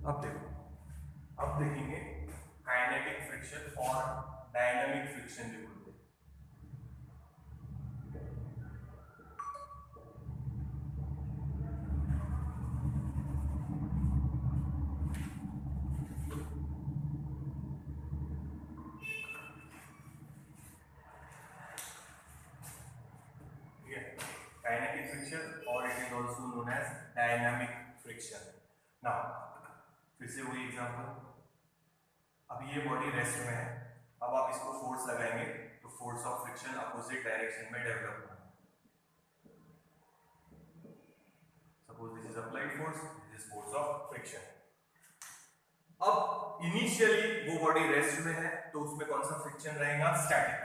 अब देखो, अब देखेंगे काइनेटिक फ्रिक्शन और डायनामिक फ्रिक्शन जो बोलते हैं। ठीक है, काइनेटिक फ्रिक्शन और it is also known as dynamic friction. Now फिर से वही एग्जांपल, अब ये बॉडी रेस्ट में है, अब आप इसको फोर्स लगाएंगे तो force of friction opposite direction में डेवलप होगा। Suppose this is applied force, this is force of friction. अब इनिशियली वो बॉडी रेस्ट में है तो उसमें कौन सा फ्रिक्शन रहेगा? स्टैटिक।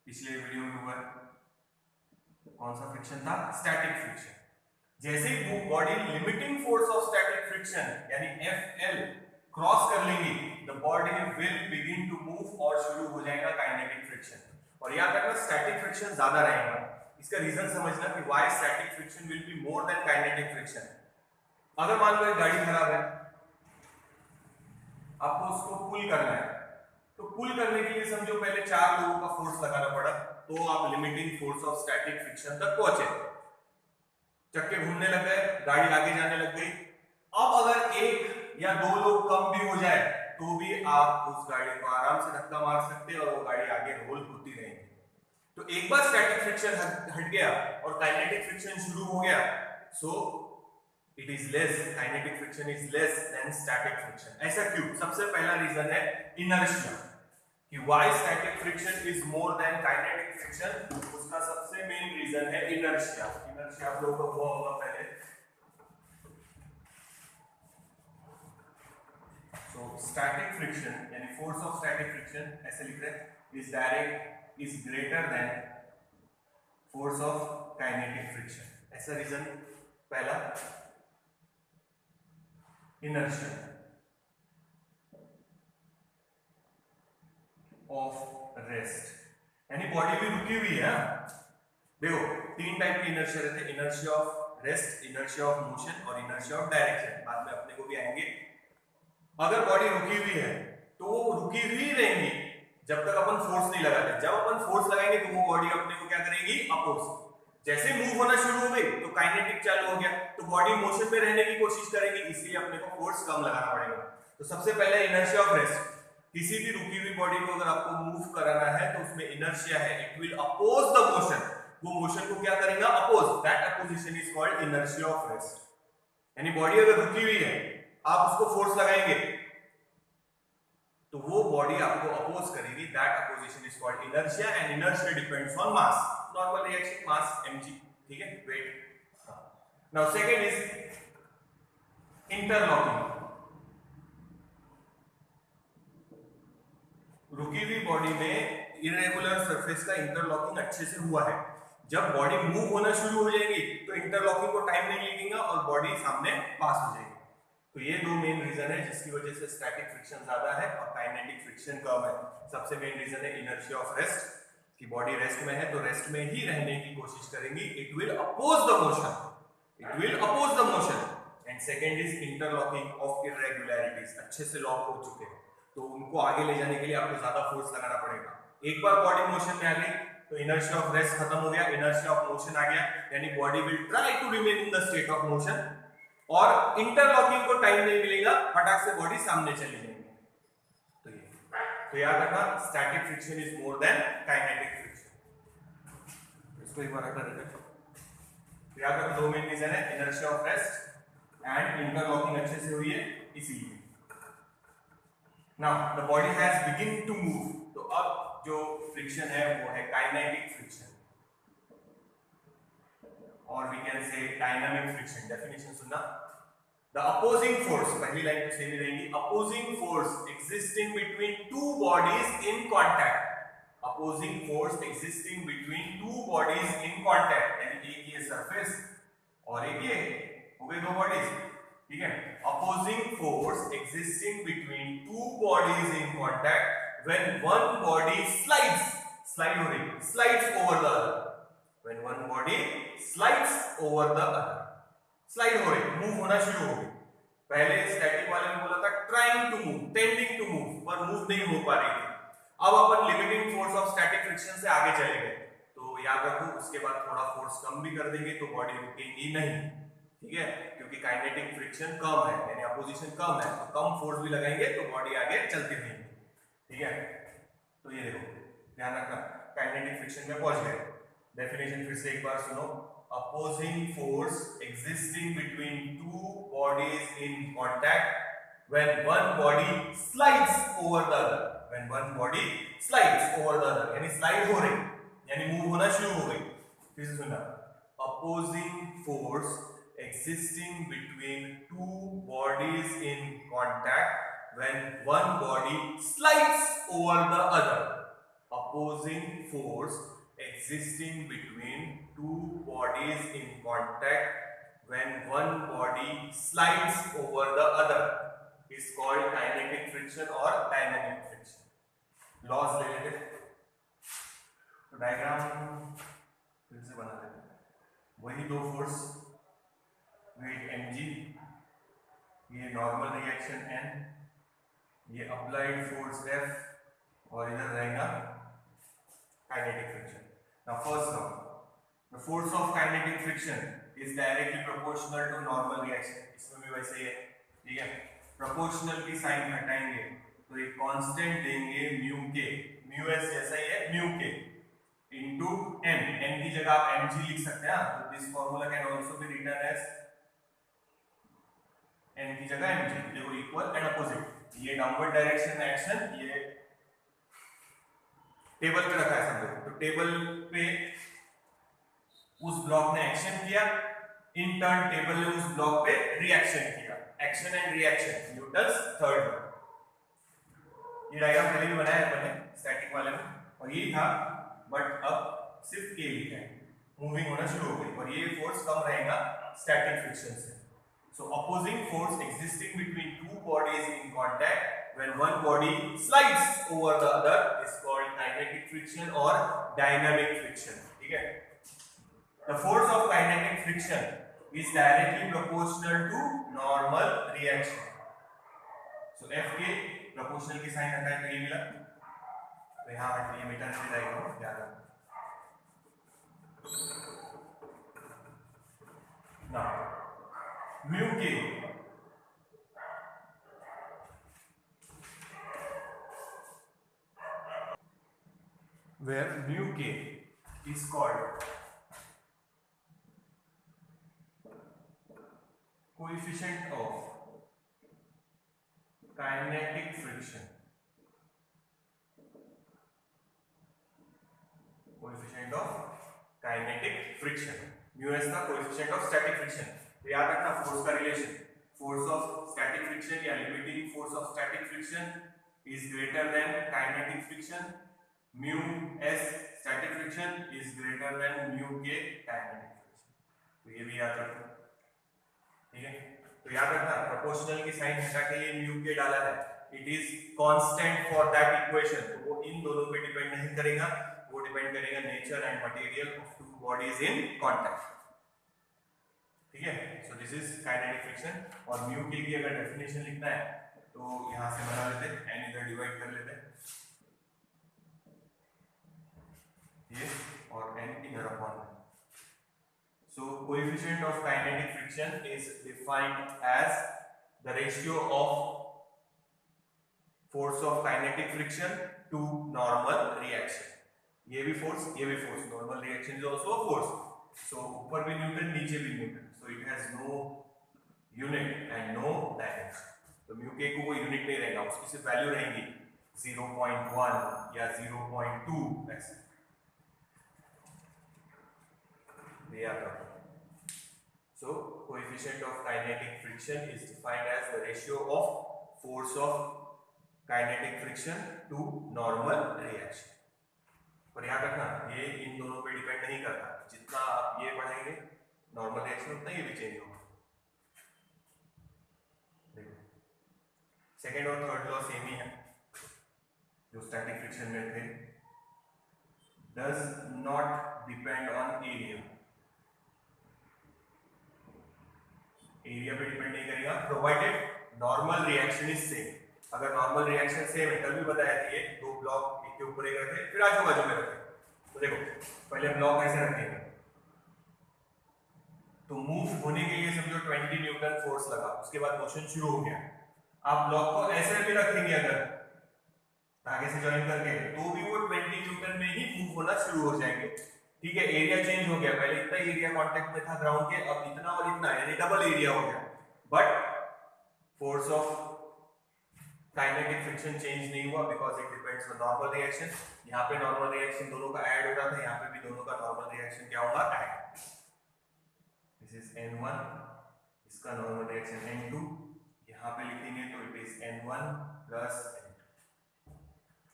पिछले वीडियो में हुआ कौन सा फ्रिक्शन था? Static friction. जैसे ही वो body limiting force of static friction यानी FL क्रॉस कर लेंगी, the body will begin to move और शुरू हो जाएगा काइनेटिक फ्रिक्शन। और याद रखना स्टैटिक फ्रिक्शन ज्यादा रहेगा। इसका रीजन समझना कि why static friction will be more than kinetic friction. अगर मान लो एक गाड़ी खराब है, आपको उसको पुल करना है, तो पुल करने के लिए समझो पहले 4 लोगों का फोर्स लगाना पड़ा, तो आप limiting force of static friction तक पहुंचे। चक्के घूमने लग गए, गाड़ी आगे जाने लग गई। अब अगर 1 या 2 लोग कम भी हो जाए तो भी आप उस गाड़ी को आराम से धक्का मार सकते हैं और वो गाड़ी आगे रोल होती रहेगी। तो एक बार स्टैटिक फ्रिक्शन हट गया और काइनेटिक फ्रिक्शन शुरू हो गया, so it is less, kinetic friction is less than static friction. ऐसा क्यों? सबसे पहला रीजन है इनर्शिया, कि why static friction is more than kinetic friction. उसका सबसे मेन रीजन है इनर्शिया। इनर्शिया आप लोगों को हुआ होगा पहले। सो स्टैटिक फ्रिक्शन यानी फोर्स ऑफ स्टैटिक फ्रिक्शन ऐसे लिख रहे हैं is direct is greater than force of kinetic friction. ऐसा रीजन पहला इनर्शिया ऑफ रेस्ट, यानी बॉडी भी रुकी हुई है। देखो 3 टाइप के इनर्शिया रहते हैं, inertia of rest, inertia of motion और इनर्शिया ऑफ डायरेक्शन। बाद में अपने को भी आएंगे। अगर बॉडी रुकी हुई है तो वो रुकी हुई रहेंगी जब तक अपन फोर्स नहीं लगाते। जब अपन फोर्स लगाएंगे तो वो बॉडी अपने को क्या करेगी? अपोज। जैसे मूव होना शुरू हो गई तो काइनेटिक चालू हो गया, तो बॉडी मोशन में रहने की कोशिश करेगी, इसलिए अपने को फोर्स कम लगाना पड़ेगा। तो सबसे पहले इनर्शिया ऑफ रेस्ट। किसी भी रुकी हुई बॉडी को अगर आपको मूव कराना है तो उसमें इनर्शिया है, it will oppose the motion. वो मोशन को क्या करेगा? Oppose. That opposition is called inertia of rest. यानी बॉडी अगर रुकी हुई है, आप उसको फोर्स लगाएंगे तो वो बॉडी आपको अपोज करेगी। That opposition is called inertia and inertia depends on mass. Normal reaction mass mg, ठीक है, weight. Now second is interlocking. रुकी हुई बॉडी में इरेगुलर सरफेस का इंटरलॉकिंग अच्छे से हुआ है। जब बॉडी मूव होना शुरू हो जाएगी तो इंटरलॉकिंग को टाइम नहीं लगेगा और बॉडी सामने पास हो जाएगी। तो ये 2 मेन रीजन है जिसकी वजह से स्टैटिक फ्रिक्शन ज्यादा है और काइनेटिक फ्रिक्शन कम है। सबसे मेन रीजन है इनर्शिया ऑफ रेस्ट, कि बॉडी रेस्ट में है तो रेस्ट में ही रहने की कोशिश करेंगी। It will oppose the motion, it will oppose the motion. And second is interlocking of irregularities. अच्छे से लॉक हो चुके हैं तो उनको आगे ले जाने के लिए आपको ज्यादा फोर्स लगाना पड़ेगा। एक बार बॉडी मोशन में आ गई तो इनर्शिया ऑफ रेस्ट खत्म हो गया, इनर्शिया ऑफ मोशन आ गया, यानी body will try to remain in the state of motion और इंटरलॉकिंग को टाइम नहीं मिलेगा, फटाक से बॉडी सामने चली जाएगी। तो याद रखना static friction is more than kinetic friction. इसको एक बार रखना देते हैं। याद रखो 2 मेन रीजन है, inertia of rest and interlocking अच्छे से हुई है इसीलिए। Now the body has begin to move, तो अब जो फ्रिक्शन है वो है काइनेटिक फ्रिक्शन और we can say dynamic friction. Definition सुनना, द अपोजिंग फोर्स, पहली लाइन तो सेम ही रहेगी, opposing force existing between 2 bodies in contact. Opposing force existing between 2 bodies in contact, यानी एक ये सरफेस और एक ये, हो गई 2 बॉडीज, ठीक है। Opposing force existing between 2 bodies in contact when one body slides, slide हो रही, slides over the other. When one body slides over the other, slide हो रही, मूव होना शुरू हो गई, पहले स्टैटिक वाले ने बोला था trying to move, tending to move, पर मूव नहीं हो पा रही थी। अब अपन limiting force of static friction से आगे चले गए, तो याद रखो उसके बाद थोड़ा फोर्स कम भी कर देंगे तो बॉडी रुकेगी नहीं, ठीक है, क्योंकि काइनेटिक फ्रिक्शन कम है, यानी अपोजिशन कम है, तो कम फोर्स भी लगाएंगे तो बॉडी आगे चलती रहेगी, ठीक है। तो ये देखो ध्यान रखना, काइनेटिक फ्रिक्शन में पहुंच गए। डेफिनेशन फिर से एक बार सुनो, opposing force existing between two bodies in contact when one body slides over the other, when one body slides over the other, यानी स्लाइड हो रही, यानी मूव होना शुरू हो गई। फिर से सुनना, opposing force existing between two bodies in contact when one body slides over the other, opposing force existing between two bodies in contact when one body slides over the other is called kinetic friction or dynamic friction. Laws ले लेते, तो diagram फिर से बना लेते हैं। वही दो फोर्स, वेट mg, ये नॉर्मल रिएक्शन n, ये अप्लाइड फोर्स f, और इधर रहेगा kinetic friction. Now first law, the force of kinetic friction is directly proportional to normal reaction. इसमें भी वैसे ही है, ठीक है। प्रोपोर्शनल की साइन हटाएंगे तो एक कांस्टेंट देंगे म्यू के, म्यू एस जैसा ही है म्यू के इनटू एम, एन की जगह आप mg लिख सकते हैं, तो this formula can also be written as N की जगह mg, देखो इक्वल एंड अपोजिट, ये डाउनवर्ड डायरेक्शन में एक्शन, ये टेबल पे रखा है समझो, तो टेबल पे उस ब्लॉक ने एक्शन किया, इन टर्न टेबल ने उस ब्लॉक पे रिएक्शन किया, action and reaction, Newton's third law. ये डायग्राम पहले भी बनाया है मैंने स्टैटिक वाले में, और ये था, बट अब सिर्फ के लिखा है, मूविंग होना शुरू हो गई, और ये फोर्स कम रहेगा स्टैटिक फ्रिक्शन से। So opposing force existing between two bodies in contact when one body slides over the other is called kinetic friction or dynamic friction, ठीक है। The force of kinetic friction is directly proportional to normal reaction. So F के proportional की sign हटाए तो ये मिला, तो यहाँ हट ये मीटर से जाएगा, याद रखना। Now mu के where mu k is called coefficient of kinetic friction, coefficient of kinetic friction, mu s का coefficient of static friction। तो याद रखना फोर्स का relation, force of static friction या limiting force of static friction is greater than kinetic friction, mu s static friction is greater than mu k kinetic friction। तो ये भी याद रखना, ठीक है। तो याद रखना प्रोपोर्शनल की साइन हटा के ये mu k डाला है, it is constant for that equation, तो वो इन दोनों पे डिपेंड नहीं करेगा, वो डिपेंड करेगा nature and material of to bodies in contact, ठीक है। So this is kinetic friction, और mu k की अगर डेफिनेशन लिखना है तो यहां से बना लेते हैं, n इधर डिवाइड कर लेते हैं, ये और n इधर upon. So coefficient of kinetic friction is defined as the ratio of force of kinetic friction to normal reaction। ये भी force, normal reaction is also a force, so ऊपर भी न्यूटन नीचे भी Newton, so it has no unit and no dimension। तो mu k को कोई unit नहीं रहेगा, उसकी सिर्फ वैल्यू रहेंगी 0.1 या 0.2 ऐसे, so coefficient of kinetic friction is defined as the ratio of force of kinetic friction to normal reaction। और याद रखना ये इन दोनों पे डिपेंड नहीं करता, जितना आप ये बढ़ाएंगे नॉर्मल रिएक्शन उतना ये भी चेंज होगा। सेकेंड और थर्ड लॉ सेम ही है जो स्टैटिक फ्रिक्शन में थे, does not depend on area। Area पे डिपेंड नहीं करेगा, provided normal reaction is same. अगर नॉर्मल रिएक्शन सेम है, कल भी बताया था, ये दो ब्लॉक एक के ऊपर एक रखे फिर आजू बाजू में रखे। तो देखो पहले ब्लॉक ऐसे रखेंगे, तो मूव होने के लिए समझो 20 न्यूटन फोर्स लगा, उसके बाद मोशन शुरू हो गया। आप ब्लॉक को ऐसे भी रखेंगे अगर आगे से ज्वाइन करके, तो भी वो 20 न्यूटन में ही मूव होना शुरू हो जाएंगे। ठीक है, एरिया चेंज हो गया, पहले इतना एरिया कांटेक्ट में था ग्राउंड के, अब इतना और इतना, यानी डबल एरिया हो गया, but force of kinetic friction change नहीं हुआ because it depends on normal reaction. यहाँ पे नॉर्मल रिएक्शन दोनों का ऐड हो रहा था, यहाँ पे भी दोनों का नॉर्मल रिएक्शन क्या होगा, ऐड। दिस इज N1, इसका नॉर्मल रिएक्शन N2, यहाँ पे लिखेंगे तो it is N1 plus N2।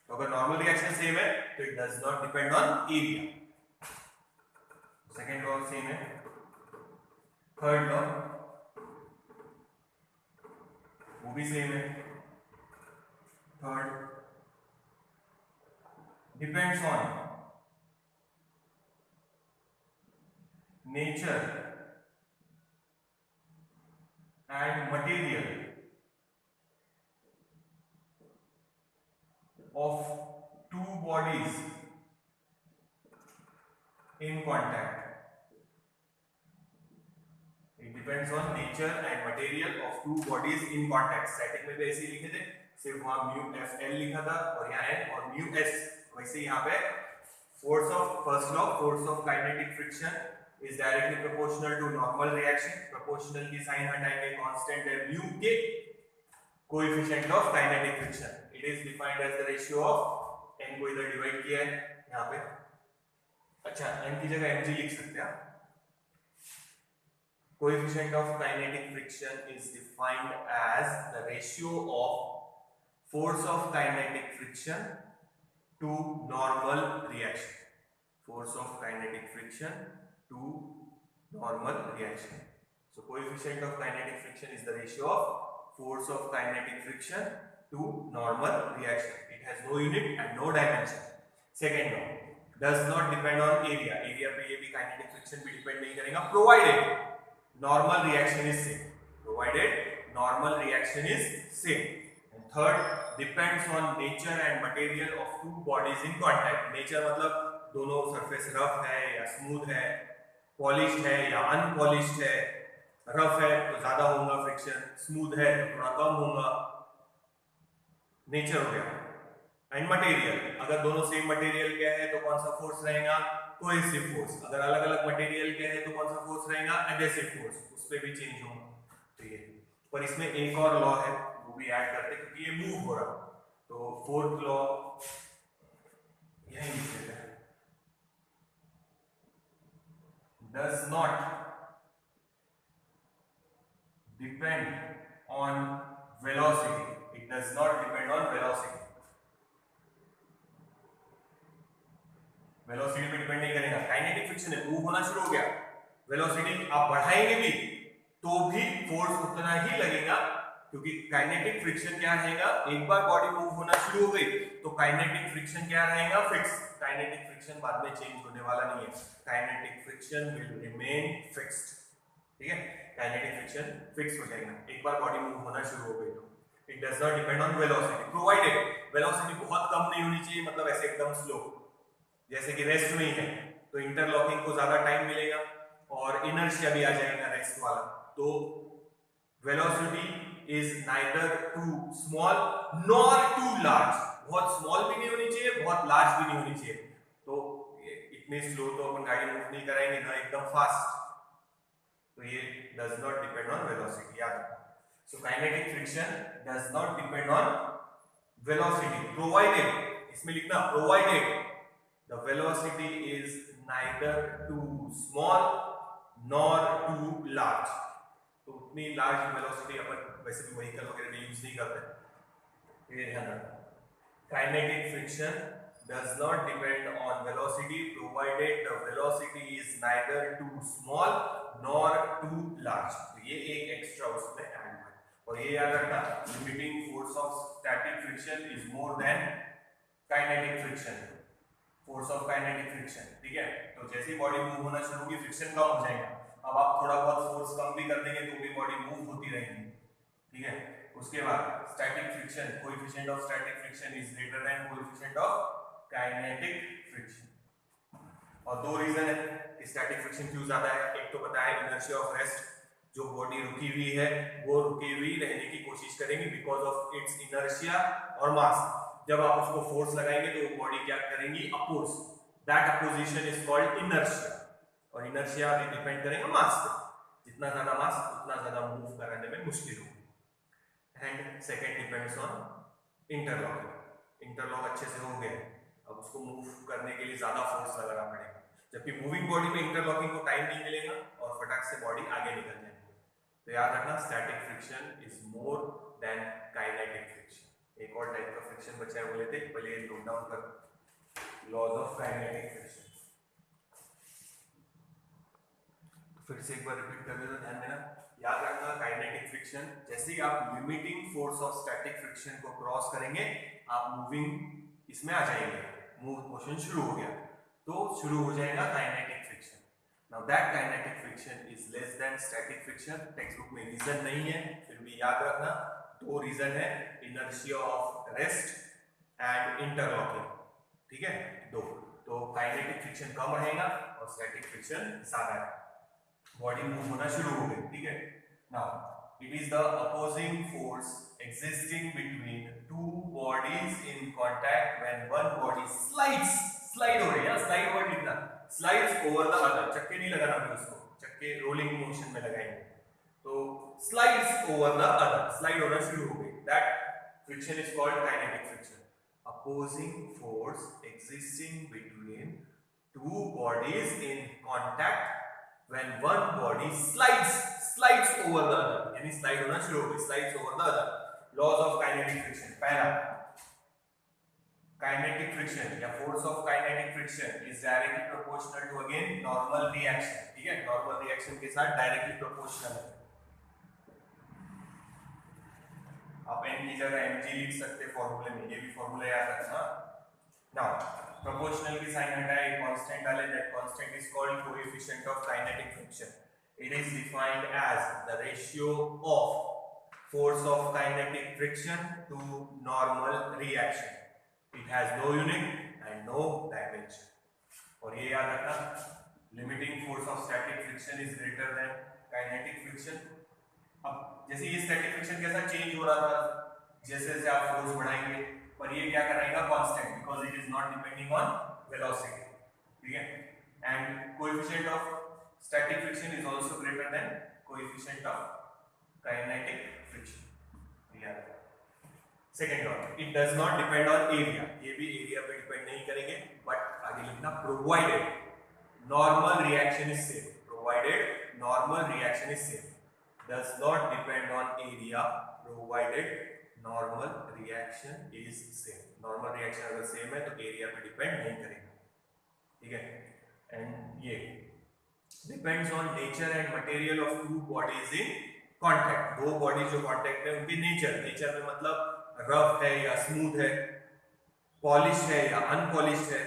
तो अगर नॉर्मल रिएक्शन सेम है तो it does not depend on area. Second law same है। थर्ड लॉ वो भी सेम है। Third depends on nature and material of two bodies in contact. It depends on nature and material of two bodies in contact. Static में भी ऐसे ही लिखे थे, सिर्फ वहां mu Fl लिखा था और यहाँ n और mu s। वैसे यहाँ पे force of first law, force of kinetic friction is directly proportional to normal reaction. Proportional की साइन हटाएंगे, constant है mu के coefficient of kinetic friction. It is defined as the ratio of n को इधर divide किया है यहाँ पे। अच्छा, n की जगह mg लिख सकते हैं। Coefficient of kinetic friction is defined as the ratio of force of kinetic friction to normal reaction. Force of kinetic friction to normal reaction. So coefficient of kinetic friction is the ratio of force of kinetic friction to normal reaction. It has no unit and no dimension. Second law does not depend on area. Area पे ये भी kinetic friction भी depend नहीं करेगा, provided normal reaction is same. Provided normal reaction is same. And third depends on nature and material of two bodies in contact. Nature मतलब दोनों surface rough है या smooth है, polished है या unpolished है। रफ है तो ज्यादा होगा फ्रिक्शन, स्मूथ है तो थोड़ा कम होगा। नेचर हो गया। एंड मटेरियल, अगर दोनों सेम मटेरियल के है तो कौन सा फोर्स रहेगा, कोहेसिव फोर्स। अगर अलग अलग मटेरियल के है तो कौन सा फोर्स रहेगा, एडहेसिव फोर्स, उस पे भी चेंज होगा। तो ये पर इसमें एक और लॉ है, वो भी ऐड करते हैं क्योंकि ये मूव हो रहा। तो फोर्थ लॉ यही लिख देते हैं, does not depend on velocity. It does not depend on velocity. Velocity पे डिपेंड नहीं करेगा। काइनेटिक फ्रिक्शन है, मूव होना शुरू हो गया, वेलोसिटी आप बढ़ाएंगे भी तो भी फोर्स उतना ही लगेगा, क्योंकि काइनेटिक फ्रिक्शन क्या रहेगा, एक बार बॉडी मूव होना शुरू हो गई तो काइनेटिक फ्रिक्शन क्या रहेगा, फिक्स। काइनेटिक फ्रिक्शन बाद में चेंज होने वाला नहीं है। Kinetic friction will remain fixed. ठीक है, काइनेटिक फ्रिक्शन फिक्स हो जाएगा एक बार बॉडी मूव होना शुरू हो गई तो। It does not depend on velocity, provided velocity बहुत कम नहीं होनी चाहिए, मतलब ऐसे एकदम स्लो, जैसे कि रेस्ट में ही है तो इंटरलॉकिंग को ज्यादा टाइम मिलेगा और इनर्शिया भी आ जाएगा रेस्ट वाला। तो velocity is neither too small nor too large, बहुत स्मॉल भी नहीं होनी चाहिए, बहुत लार्ज भी नहीं होनी चाहिए। तो इतने स्लो तो अपन गाड़ी मूव नहीं कराएंगे ना एकदम फास्ट, तो ये does not depend on velocity, याद रखो। So kinetic friction does not depend on velocity, provided, इसमें लिखना provided the velocity is neither too small nor too large। तो उतनी large velocity अपन वैसे भी व्हीकल वगैरह में यूज नहीं करते, ये ध्यान रखना। Kinetic friction does not depend on velocity provided the velocity is neither too small nor too large। तो ये एक एक्स्ट्रा उसमें ऐड है। और ये याद रखना, limiting force of static friction is more than kinetic friction, force of kinetic friction। ठीक है, तो जैसे ही बॉडी मूव होना शुरू होगी फ्रिक्शन कम हो जाएगा। अब आप थोड़ा बहुत फोर्स कम भी कर देंगे तो भी बॉडी मूव होती रहेगी, ठीक है। उसके बाद static friction, coefficient of static friction is greater than coefficient of kinetic friction. और दो रीजन है कि स्टैटिक फ्रिक्शन क्यों ज्यादा है। एक तो पता है इनर्शिया ऑफ रेस्ट, जो बॉडी रुकी हुई है वो रुकी हुई रहने की कोशिश करेंगी बिकॉज ऑफ इट्स इनर्शिया और मास। जब आप उसको फोर्स लगाएंगे तो बॉडी क्या करेंगी, oppose, that opposition is called inertia. और इनर्शिया भी डिपेंड करेगा मास पे, जितना ज्यादा मास उतना ज्यादा मूव कराने में मुश्किल होगी। And second depends on interlock. Interlock अच्छे से हो गया, अब उसको मूव करने के लिए ज्यादा फोर्स लगाना पड़ेगा, जबकि मूविंग बॉडी में इंटरलॉकिंग को टाइम नहीं मिलेगा और फटाक से बॉडी आगे निकल जाएगी। तो याद रखना static friction is more than kinetic friction. एक और टाइप का फ्रिक्शन बचा है, वो लेते हैं, पहले नोट डाउन कर, लॉज ऑफ काइनेटिक फ्रिक्शन। तो फिर से एक बार रिपीट कर देना, ध्यान देना। याद रखना काइनेटिक फ्रिक्शन, जैसे ही आप limiting force of static friction को क्रॉस करेंगे आप मूविंग इसमें आ जाएंगे, मूव मोशन शुरू हो गया तो शुरू हो जाएगा kinetic friction. Now that kinetic friction is less than static friction. Text book में रीजन नहीं है, फिर भी याद रखना दो रीजन है, inertia of rest and interlocking, ठीक है, दो। तो काइनेटिक फ्रिक्शन कम रहेगा और स्टैटिक फ्रिक्शन ज्यादा है, बॉडी मूव होना शुरू हो गई, ठीक है। Now it is the opposing force existing between two bodies in contact when one body slides, slide हो रही है, slide वर्ड लिखना, slides over the other, चक्के नहीं लगाना भी उसको, चक्के रोलिंग मोशन में लगाएंगे, तो slides over the other, slide होना शुरू हो गई, that friction is called kinetic friction. Opposing force existing between two bodies in contact when one body slides over the other, यानी slide होना शुरू हो गई, slides over the other. Laws of kinetic friction, पहला काइनेटिक फ्रिक्शन या force of kinetic friction is directly proportional to again normal reaction, ठीक है, normal reaction के साथ डायरेक्टली प्रोपोर्शनल है। आप एन की जगह mg लिख सकते हैं फॉर्मूले में, ये भी फॉर्मूला याद रखना। नाउ प्रोपोर्शनल की साइन हटाए, कांस्टेंट डाले, that constant is called coefficient of kinetic friction. It is defined as the ratio of force of kinetic friction to normal reaction. It has no unit and no dimension. और ये याद रखना, limiting force of static friction is greater than kinetic friction. अब जैसे ये static friction कैसा change हो रहा था, जैसे जैसे आप फोर्स बढ़ाएंगे, पर ये क्या कराएगा, constant, because it is not depending on velocity, ठीक है। And coefficient of static friction is also greater than coefficient of kinetic friction. Second law, it does not depend on area, ये भी एरिया पे डिपेंड नहीं करेंगे, but आगे लिखना provided normal reaction is same, provided normal reaction is same, does not depend on area provided normal reaction is same. Normal reaction अगर same है तो एरिया पे डिपेंड नहीं करेगा, ठीक है। एंड ये depends on nature and material of to bodies in contact, दो बॉडी जो कॉन्टैक्ट है उनकी नेचर में मतलब रफ है या स्मूथ है, पॉलिश है या अनपॉलिश्ड है।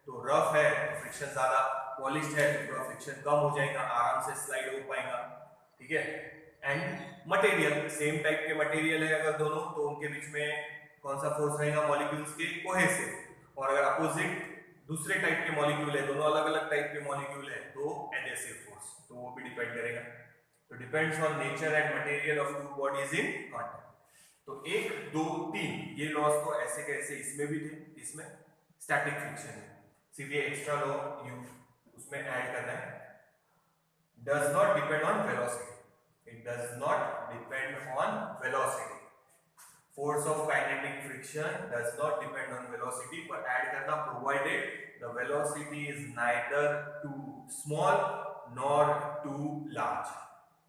तो रफ है तो फ्रिक्शन ज्यादा, पॉलिश्ड है तो थोड़ा फ्रिक्शन कम हो जाएगा, आराम से स्लाइड हो पाएगा, ठीक है। एंड मटेरियल, सेम टाइप के मटेरियल है अगर दोनों, तो उनके बीच में कौन सा फोर्स रहेगा, मॉलिक्यूल्स के कोहेसिव। और अगर अपोजिट दूसरे टाइप के मॉलिक्यूल है, दोनों अलग अलग टाइप के मॉलिक्यूल है, तो एडहेसिव फोर्स, तो वो भी डिपेंड करेगा। तो depends on nature and material of to bodies in contact. तो 1 2 3 ये लॉस तो ऐसे कैसे इसमें भी थे, इसमें स्टैटिक फ्रिक्शन है, सिर्फ ये एक्स्ट्रा लॉ यू उसमें ऐड करना है। Does not depend on velocity, it does not depend on velocity, force of kinetic friction does not depend on velocity, पर ऐड करना provided the velocity is neither too small nor too large,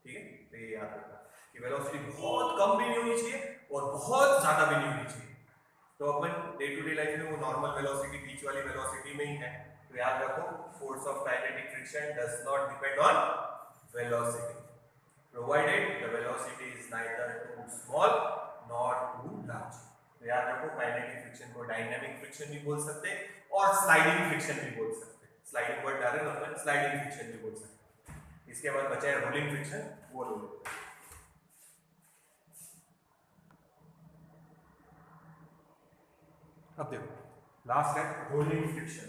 ठीक है। तो ये याद रखना कि velocity बहुत कम भी नहीं होनी चाहिए और बहुत ज्यादा भी नहीं होनी चाहिए। तो अपन डे टू डे लाइफ में वो नॉर्मल वेलोसिटी, बीच वाली वेलोसिटी में ही है। तो याद रखो force of kinetic friction does not depend on velocity provided the velocity is neither too small nor too large. तो याद रखो काइनेटिक फ्रिक्शन को डायनामिक फ्रिक्शन भी बोल सकते हैं और स्लाइडिंग फ्रिक्शन भी बोल सकते हैं। स्लाइडिंग वर्ड डाले ना, स्लाइडिंग फ्रिक्शन भी बोल सकते हैं। इसके बाद बचा है रोलिंग फ्रिक्शन, वो लो। अब देखो लास्ट है रोलिंग फ्रिक्शन।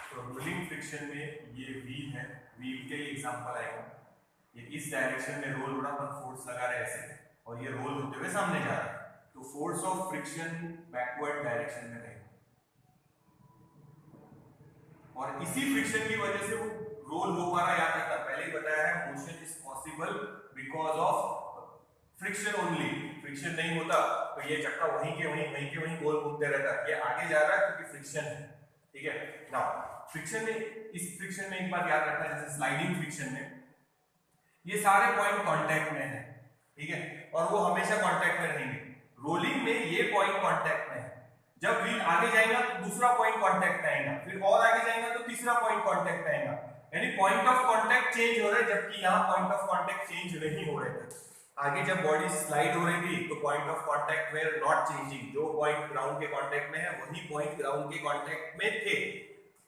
तो रोलिंग फ्रिक्शन में ये व्हील है, व्हील के लिए एग्जांपल आएगा, ये इस डायरेक्शन में रोल हो रहा, अपन फोर्स लगा रहे हैं ऐसे, और ये रोल होते हुए सामने जा रहा है, तो force of friction backward direction में रहेगा, और इसी फ्रिक्शन की वजह से वो रोल हो पा रहा है। याद रखना, पहले ही बताया है motion is possible because of friction only. Friction नहीं होता तो ये चक्का वहीं के वहीं गोल घूमते रहता है, ये आगे जा रहा है क्योंकि फ्रिक्शन है। ठीक है, नाउ फ्रिक्शन में, इस फ्रिक्शन में एक बात याद रखना, जैसे स्लाइडिंग फ्रिक्शन में ये सारे पॉइंट कांटेक्ट में है, ठीक है, और वो हमेशा कांटेक्ट में रहेंगे। रोलिंग में ये पॉइंट कांटेक्ट में है, जब व्हील आगे जाएगा तो दूसरा पॉइंट कांटेक्ट में आएगा, फिर और आगे जाएगा तो तीसरा पॉइंट कांटेक्ट में आएगा, यानी पॉइंट ऑफ कांटेक्ट चेंज हो रहा है, जबकि यहाँ पॉइंट ऑफ कांटेक्ट चेंज नहीं हो रहे थे। आगे जब बॉडी स्लाइड हो रही थी तो point of contact were not changing, जो पॉइंट ग्राउंड के कांटेक्ट में है वही पॉइंट ग्राउंड के कांटेक्ट में थे।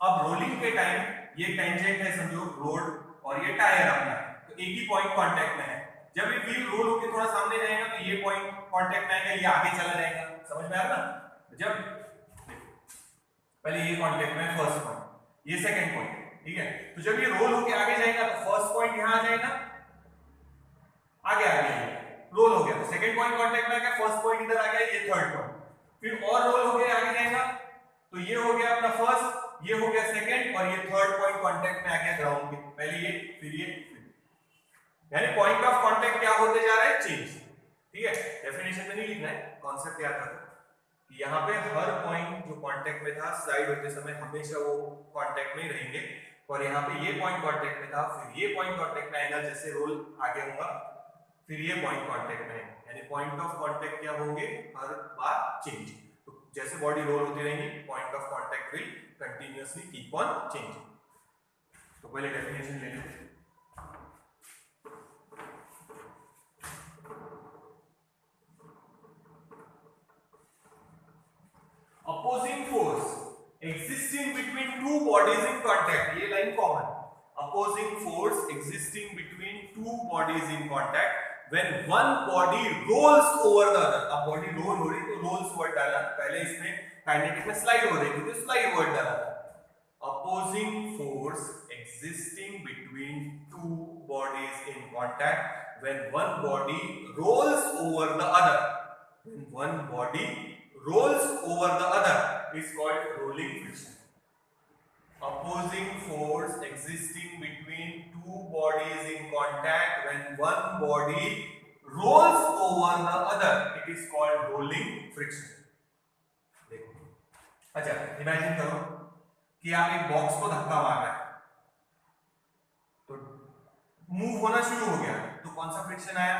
अब रोलिंग के टाइम ये टेंजेंट है समझो रोड, और ये टायर अपना, तो एक ही पॉइंट कांटेक्ट में है। जब ये व्हील रोल होकर थोड़ा सामने जाएगा तो ये पॉइंट कांटेक्ट में आएगा, ये आगे चला जाएगा, समझ में आ रहा ना। जब पहले ये कांटेक्ट में फर्स्ट पॉइंट, ये सेकंड पॉइंट, ठीक है, तो जब ये रोल होकर आगे जाएगा तो फर्स्ट पॉइंट यहां आ जाएगा, आगे आ गया, रोल हो गया तो सेकंड पॉइंट कांटेक्ट में आ गया, फर्स्ट पॉइंट इधर आ गया, ये थर्ड पॉइंट, फिर और रोल हो गया आगे जाएगा तो ये हो गया अपना फर्स्ट, ये हो गया सेकंड, और ये थर्ड पॉइंट कांटेक्ट में आ गया ग्राउंड के, पहले ये फिर ये, यानी पॉइंट ऑफ कांटेक्ट क्या होते जा रहा है, चेंज। ठीक है, डेफिनेशन में नहीं लिखना है, कांसेप्ट याद रखो कि यहाँ पे हर पॉइंट जो कांटेक्ट में था स्लाइड होते समय हमेशा वो कांटेक्ट में ही रहेंगे, और यहाँ पे ये पॉइंट कांटेक्ट में था, फिर ये पॉइंट कांटेक्ट में आएगा, जैसे रोल आगे होगा फिर ये पॉइंट कांटेक्ट में आएगा, यानी पॉइंट ऑफ कांटेक्ट क्या होंगे, हर बार चेंज। तो जैसे बॉडी रोल होती रहेगी point of contact will continuously keep on changing. तो पहले डेफिनेशन ले लेते हैं। Opposing force existing between two bodies in contact, ये line common, opposing force existing between two bodies in contact when one body rolls over the other। अब body roll हो रही तो रोल्स वर्ड डाला, पहले इसमें काइनेटिक में स्लाइड हो रही थी तो स्लाइड वर्ड डाला था। opposing force existing between two bodies in contact when one body rolls over the other, when one body rolls over the other is called rolling friction। Opposing force existing between two bodies in contact when one body rolls over the other, it is called rolling friction। देखो, अच्छा imagine करो कि आप एक box को धक्का मार रहे हैं, तो मूव होना शुरू हो गया, तो कौन सा फ्रिक्शन आया,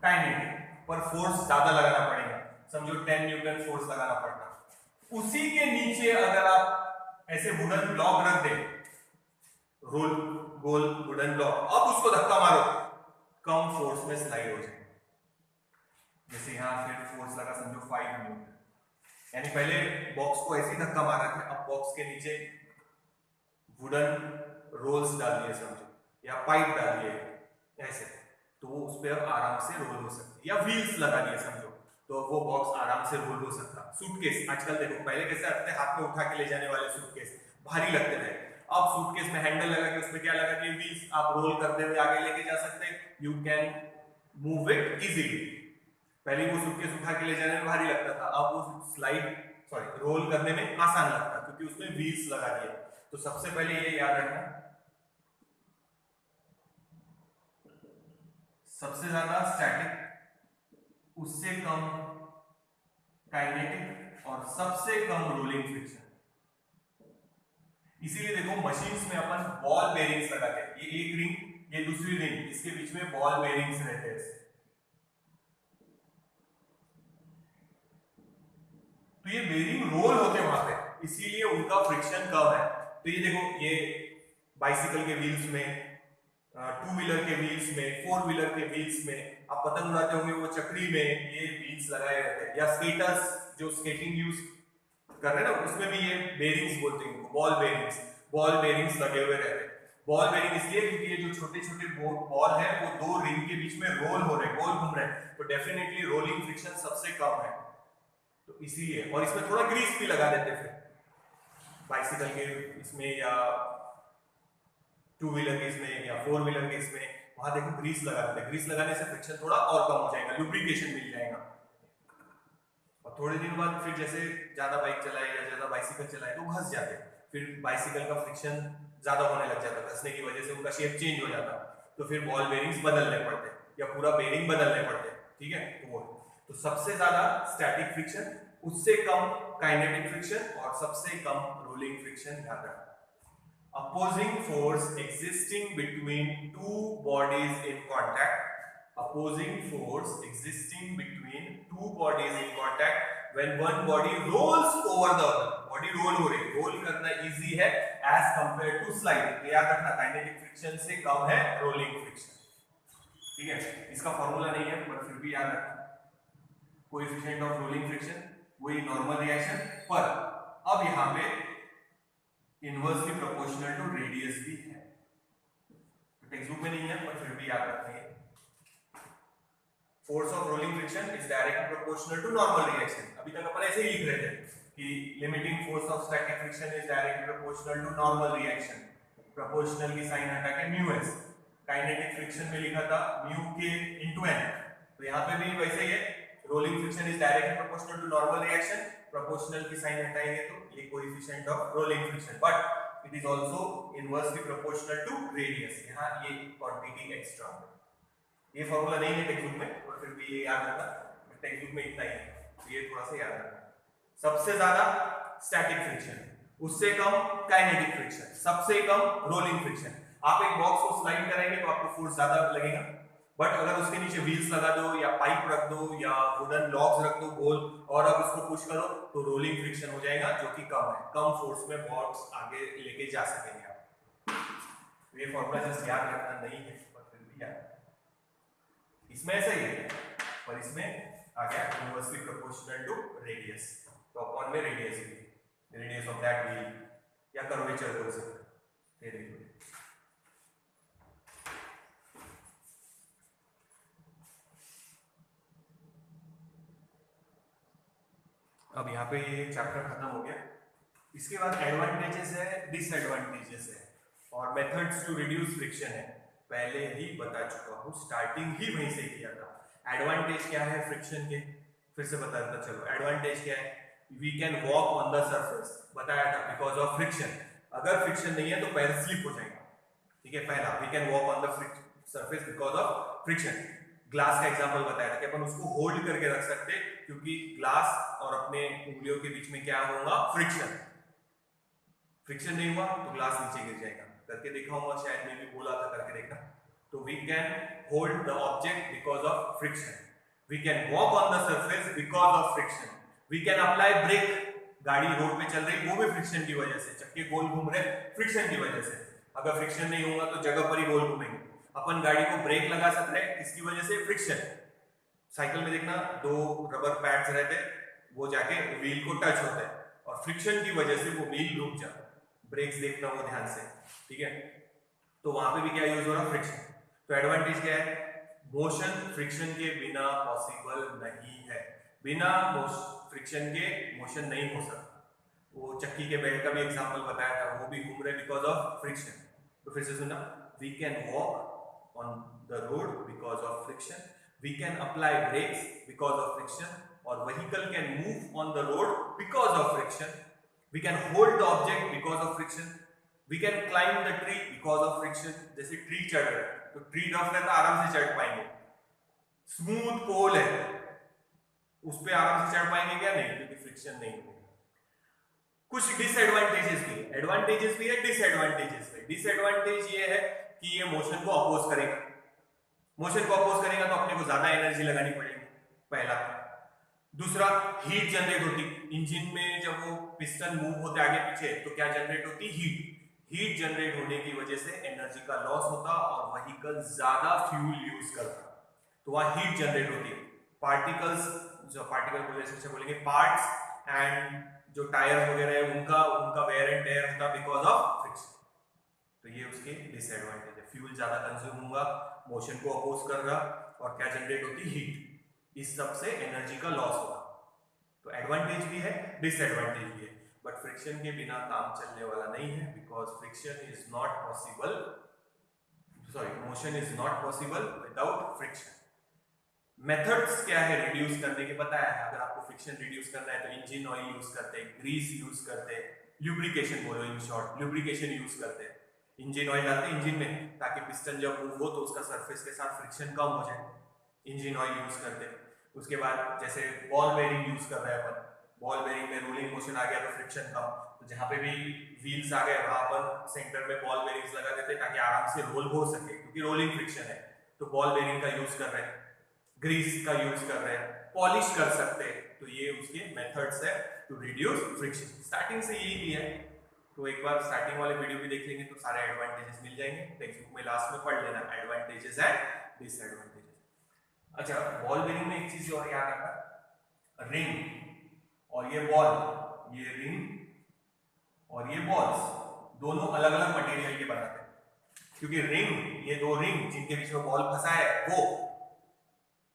काइनेटिक, पर फोर्स ज्यादा लगाना पड़ेगा, समझो 10 न्यूटन फोर्स लगाना पड़ता। उसी के नीचे अगर आप ऐसे वुडन ब्लॉक रख दे, रोल गोल वुडन ब्लॉक, अब उसको धक्का मारो, कम फोर्स में स्लाइड हो जाए। जैसे यहां फिर फोर्स लगा समझो 5 न्यूटन, यानी पहले बॉक्स को ऐसे ही धक्का मारा था, अब बॉक्स के नीचे वुडन रोल्स डाल दिए समझो, या पाइप डाल दिए ऐसे, तो वो उस पर आराम से रोल हो सकती है, या व्हील्स लगा दिए समझो, तो वो बॉक्स आराम से रोल हो सकता। सूटकेस आजकल देखो, पहले कैसे रखते हैं, हाथ में उठा के ले जाने वाले सूटकेस भारी लगते थे, अब सूटकेस में हैंडल लगा के उसमें क्या लगा के व्हील्स, आप रोल करते हुए आगे लेके जा सकते हैं, you can move it easily. पहले वो सूटकेस उठा के ले जाने में भारी लगता था, अब वो स्लाइड रोल करने में आसान लगता क्योंकि उसमें व्हील्स लगा दिए। तो सबसे पहले ये याद रखना, सबसे ज्यादा स्टैटिक, उससे कम काइनेटिक, और सबसे कम रोलिंग फ्रिक्शन। इसीलिए देखो मशीन्स में अपन बॉल बेरिंग्स लगाते हैं, ये एक रिंग ये दूसरी रिंग, इसके बीच में बॉल बेरिंग्स रहते हैं, तो ये बेरिंग रोल होते वहां पे, इसीलिए उनका फ्रिक्शन कम है। तो ये देखो, ये बाइसिकल के व्हील्स में, टू व्हीलर के व्हील्स में, फोर व्हीलर के व्हील्स में, आप पतंग उड़ाते होंगे वो चक्री में ये व्हील्स लगाए रहते हैं, या स्केटर्स जो स्केटिंग यूज कर रहे हैं ना, उसमें भी ये बेरिंग्स बोलते हैं, बॉल बेरिंग्स लगे हुए रहते हैं। बॉल बेरिंग इसलिए क्योंकि ये जो छोटे छोटे बॉल है वो दो रिंग के बीच में रोल हो रहे हैं, गोल घूम रहे हैं, तो डेफिनेटली रोलिंग फ्रिक्शन सबसे कम है, तो इसीलिए। और इसमें थोड़ा ग्रीस भी लगा देते फिर बाइसिकल के इसमें या टू व्हीलर के इसमें या फोर व्हीलर के इसमें, वहां देखो ग्रीस लगा देते हैं, ग्रीस लगाने से फ्रिक्शन थोड़ा और कम हो जाएगा, लुब्रिकेशन मिल जाएगा। और थोड़े दिन बाद फिर जैसे ज्यादा बाइक चलाए या ज्यादा बाइसिकल चलाए तो घस जाते हैं, फिर बाइसिकल का फ्रिक्शन ज्यादा होने लग जाता है, घसने की वजह से उनका शेप चेंज हो जाता, तो फिर बॉल बेरिंग्स बदलने पड़ते या पूरा बेरिंग बदलने पड़ते, ठीक है। तो वो तो सबसे ज्यादा स्टैटिक फ्रिक्शन, उससे कम काइनेटिक फ्रिक्शन और सबसे कम रोलिंग फ्रिक्शन याद रखना। Opposing force existing between two bodies in contact, opposing force existing between two bodies in contact when one body rolls over the other, body roll हो रही, roll करना easy है as compared to slide, याद रखना kinetic friction से कम है rolling friction, ठीक है। इसका फॉर्मूला नहीं है पर फिर भी याद रखना, कोएफिशिएंट ऑफ रोलिंग फ्रिक्शन वही नॉर्मल रिएक्शन, पर अब यहाँ पे इनवर्सली प्रोपोर्शनल टू रेडियस भी है, तो टेक्स्ट बुक में नहीं है पर फिर भी याद रखिए। Force of rolling friction is directly proportional to normal reaction, अभी तक अपन ऐसे ही लिख रहे थे कि limiting force of static friction is directly proportional to normal reaction, proportional की साइन हटा के म्यू एस, काइनेटिक फ्रिक्शन में लिखा था म्यू के इनटू एन, तो यहाँ पे भी वैसे ही है, rolling friction is directly proportional to normal reaction, proportional की साइन हटाएंगे तो ये coefficient of rolling friction, but it is also inversely proportional to radius, यहाँ ये क्वांटिटी एक्स्ट्रा है, ये फॉर्मूला नहीं है टेक्स्ट बुक में और फिर भी ये याद रखना, टेक्स्ट बुक में इतना ही है, तो ये थोड़ा सा याद रखना। सबसे ज्यादा स्टैटिक फ्रिक्शन, उससे कम काइनेटिक फ्रिक्शन, सबसे कम रोलिंग फ्रिक्शन। आप एक बॉक्स को स्लाइड कराएंगे तो आपको फोर्स ज्यादा लगेगा, बट अगर उसके नीचे व्हील्स लगा दो या पाइप रख दो या वुडन लॉक्स रख दो गोल और अब उसको पुश करो तो रोलिंग फ्रिक्शन हो जाएगा, जो कि कम है, कम फोर्स में बॉक्स आगे लेके जा सकेंगे आप। ये फॉर्मूला जस्ट याद रखना नहीं है पर फिर भी याद, इसमें ऐसा ही है पर इसमें आ गया इनवर्सली प्रोपोर्शनल टू रेडियस, तो अपॉन में रेडियस भी, रेडियस ऑफ दैट व्हील या कर्वेचर बोल सकते हैं। अब यहाँ पे ये चैप्टर खत्म हो गया, इसके बाद एडवांटेजेस है, डिसएडवांटेजेस है और मेथड्स टू रिड्यूस फ्रिक्शन है, पहले ही बता चुका हूँ, स्टार्टिंग ही वहीं से किया था। एडवांटेज क्या है फ्रिक्शन के, फिर से बताता चलो। एडवांटेज क्या है, we can walk on the surface, बताया था बिकॉज ऑफ फ्रिक्शन, अगर फ्रिक्शन नहीं है तो पैर स्लिप हो जाएगा, ठीक है। पहला we can walk on the surface because of friction. Glass का एग्जांपल बताया था कि अपन उसको होल्ड करके रख सकते क्योंकि ग्लास और अपने उंगलियों के बीच में क्या होगा, फ्रिक्शन, फ्रिक्शन नहीं हुआ तो ग्लास नीचे गिर जाएगा, करके देखा हुआ शायद मैं भी बोला था, करके देखना। तो we can hold the object because of friction, we can walk on the surface because of friction, we can apply brake, गाड़ी रोड पे चल रही वो भी फ्रिक्शन की वजह से, चक्के गोल घूम रहे फ्रिक्शन की वजह से, अगर फ्रिक्शन नहीं होगा तो जगह पर ही गोल घूमेंगे। अपन गाड़ी को ब्रेक लगा सकते हैं किसकी वजह से, फ्रिक्शन। साइकिल में देखना दो रबर पैड्स रहते हैं, वो जाके व्हील को टच होता है और फ्रिक्शन की वजह से वो व्हील रुक जाता है, ब्रेक्स देखना वो ध्यान से, ठीक है। तो वहां पे भी क्या यूज हो रहा, फ्रिक्शन। तो एडवांटेज क्या है, मोशन फ्रिक्शन के बिना पॉसिबल नहीं है, बिना फ्रिक्शन के मोशन नहीं हो सकता। वो चक्की के बेल्ट का भी एग्जांपल बताया था, वो भी घूम रहे बिकॉज ऑफ फ्रिक्शन। तो फिर से सुना, वी कैन वॉक on the road because of friction, we can apply brakes because of friction, or vehicle can move on the road because of friction, we can hold the object because of friction, we can climb the tree because of friction। जैसे tree चढ़ रहे तो tree rough है तो आराम से चढ़ पाएंगे, स्मूथ पोल है उस पे आराम से चढ़ पाएंगे क्या, नहीं, क्योंकि फ्रिक्शन नहीं है। कुछ डिसएडवांटेजेस भी, एडवांटेजेस भी है, डिसएडवांटेजेस भी। डिसएडवांटेज ये है कि ये मोशन को अपोज करेगा, मोशन को अपोज करेगा तो अपने को ज्यादा एनर्जी लगानी पड़ेगी, पहला। दूसरा, हीट जनरेट होती, इंजन में जब वो पिस्टन मूव होते आगे पीछे तो क्या जनरेट होती, हीट जनरेट होने की वजह से एनर्जी का लॉस होता और व्हीकल ज्यादा फ्यूल यूज करता, तो वहां हीट जनरेट होती है। पार्टिकल्स, जो पार्टिकल बोलेंगे पार्ट्स एंड जो टायर्स वगैरह है उनका वेयर एंड टेयर होता बिकॉज ऑफ फ्रिक्शन। तो ये उसके डिसएडवांटेज है। फ्यूल ज्यादा कंज्यूम होगा, मोशन को अपोज कर रहा, और क्या जनरेट होती, हीट। इस सब से एनर्जी का लॉस होगा। तो एडवांटेज भी है, डिसएडवांटेज भी है, बट फ्रिक्शन के बिना काम चलने वाला नहीं है, because friction is not possible, sorry, motion is not possible without friction. Methods क्या है रिड्यूस करने के, बताया है। अगर आपको फ्रिक्शन रिड्यूस करना है तो इंजन ऑयल यूज करते हैं, ग्रीस यूज करते हैं, ल्यूब्रिकेशन बोलो इन शॉर्ट, ल्यूब्रिकेशन यूज करते हैं। इंजन ऑयल डालते हैं इंजन में, ताकि पिस्टन जब मूव हो तो उसका सरफेस के साथ फ्रिक्शन कम हो जाए, इंजन ऑयल यूज करते हैं। उसके बाद जैसे बॉल बेयरिंग यूज कर रहे हैं अपन, बॉल बेयरिंग में रोलिंग मोशन आ गया तो फ्रिक्शन कम, तो जहां पे भी व्हील्स आ गए वहां अपन सेंटर में बॉल बेयरिंग्स लगा देते हैं ताकि आराम से रोल हो सके, क्योंकि रोलिंग फ्रिक्शन है। तो बॉल बेयरिंग का यूज कर रहे हैं, ग्रीस का यूज कर रहे हैं, पॉलिश कर सकते हैं। तो ये उसके मेथड्स है टू रिड्यूस फ्रिक्शन। स्टार्टिंग से यही किया है, तो एक बार स्टार्टिंग वाले वीडियो भी देख लेंगे तो सारे एडवांटेजेस मिल जाएंगे। टेक्स्ट बुक में लास्ट में पढ़ लेना एडवांटेजेस एंड डिसएडवांटेजेस। अच्छा, बॉल बेयरिंग में एक चीज और याद रखना, रिंग और ये बॉल, ये रिंग और ये बॉल्स दोनों अलग अलग मटेरियल के बनाते हैं, क्योंकि रिंग, ये दो रिंग जिनके बीच में बॉल फंसा है वो,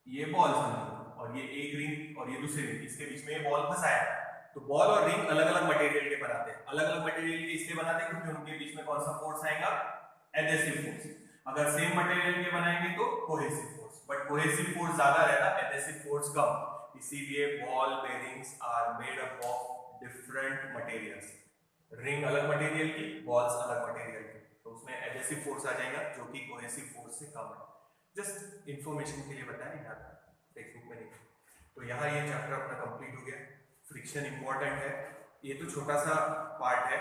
ये बॉल समझो, और ये एक रिंग और ये दूसरी रिंग, इसके बीच में ये बॉल फंसा है। तो बॉल और रिंग अलग अलग मटेरियल के बनाते हैं। अलग अलग मटेरियल के इसलिए बनाते हैं क्योंकि उनके बीच में कौन सा फोर्स आएगा, एडहेसिव फोर्स। अगर सेम मटेरियल के बनाएंगे तो cohesive force, but cohesive force ज्यादा रहेगा, एडहेसिव फोर्स कम। इसीलिए ball bearings are made up of different materials. Ring अलग मटेरियल की, बॉल्स अलग मटेरियल की, तो उसमें एडहेसिव फोर्स आ जाएगा जो कि कोहेसिव फोर्स से कम है। जस्ट इंफॉर्मेशन के लिए बताया, यार टेक्स्ट बुक में नहीं। तो यहाँ ये चैप्टर अपना कंप्लीट हो गया। फ्रिक्शन इंपॉर्टेंट है, ये तो छोटा सा पार्ट है।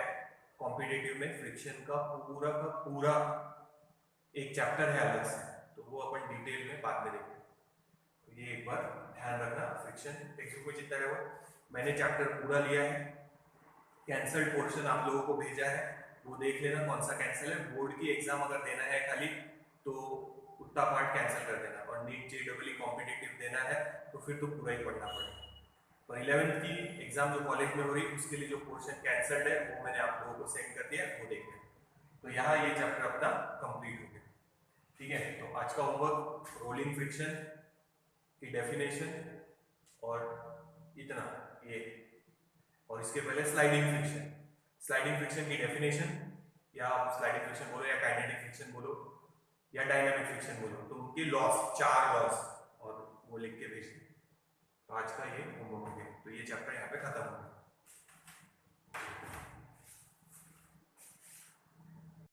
कॉम्पिटिटिव में फ्रिक्शन का पूरा एक चैप्टर है अलग से, तो वो अपन डिटेल में बाद में देखेंगे। तो ये एक बार ध्यान रखना, फ्रिक्शन टेक्स्ट बुक में जितना है वो मैंने चैप्टर पूरा लिया है। कैंसल्ड पोर्शन आप लोगों को भेजा है, वो देख लेना कौन सा कैंसिल है। बोर्ड की एग्जाम अगर देना है खाली तो उतना पार्ट कैंसिल कर देना, और नीट जेईई कॉम्पिटिटिव देना है तो फिर तो पूरा ही पढ़ना पड़ेगा। तो 11th की एग्जाम जो कॉलेज में हो रही है उसके लिए जो पोर्शन कैंसल्ड है वो मैंने आप लोगों को सेंड कर दिया, वो देख लेना। तो यहाँ ये चैप्टर अपना कंप्लीट हो गया, ठीक है। तो आज का होमवर्क रोलिंग फ्रिक्शन की डेफिनेशन और इतना ये, और इसके पहले स्लाइडिंग फ्रिक्शन। स्लाइडिंग फ्रिक्शन की डेफिनेशन, या आप स्लाइडिंग फ्रिक्शन बोलो या काइनेटिक फ्रिक्शन बोलो या डायनामिक फ्रिक्शन बोलो, तो उनके लॉस, 4 लॉस, और वो लिख के भेज दें। तो आज का ये होमवर्क हो गया। तो ये चैप्टर यहाँ पे खत्म हो गया।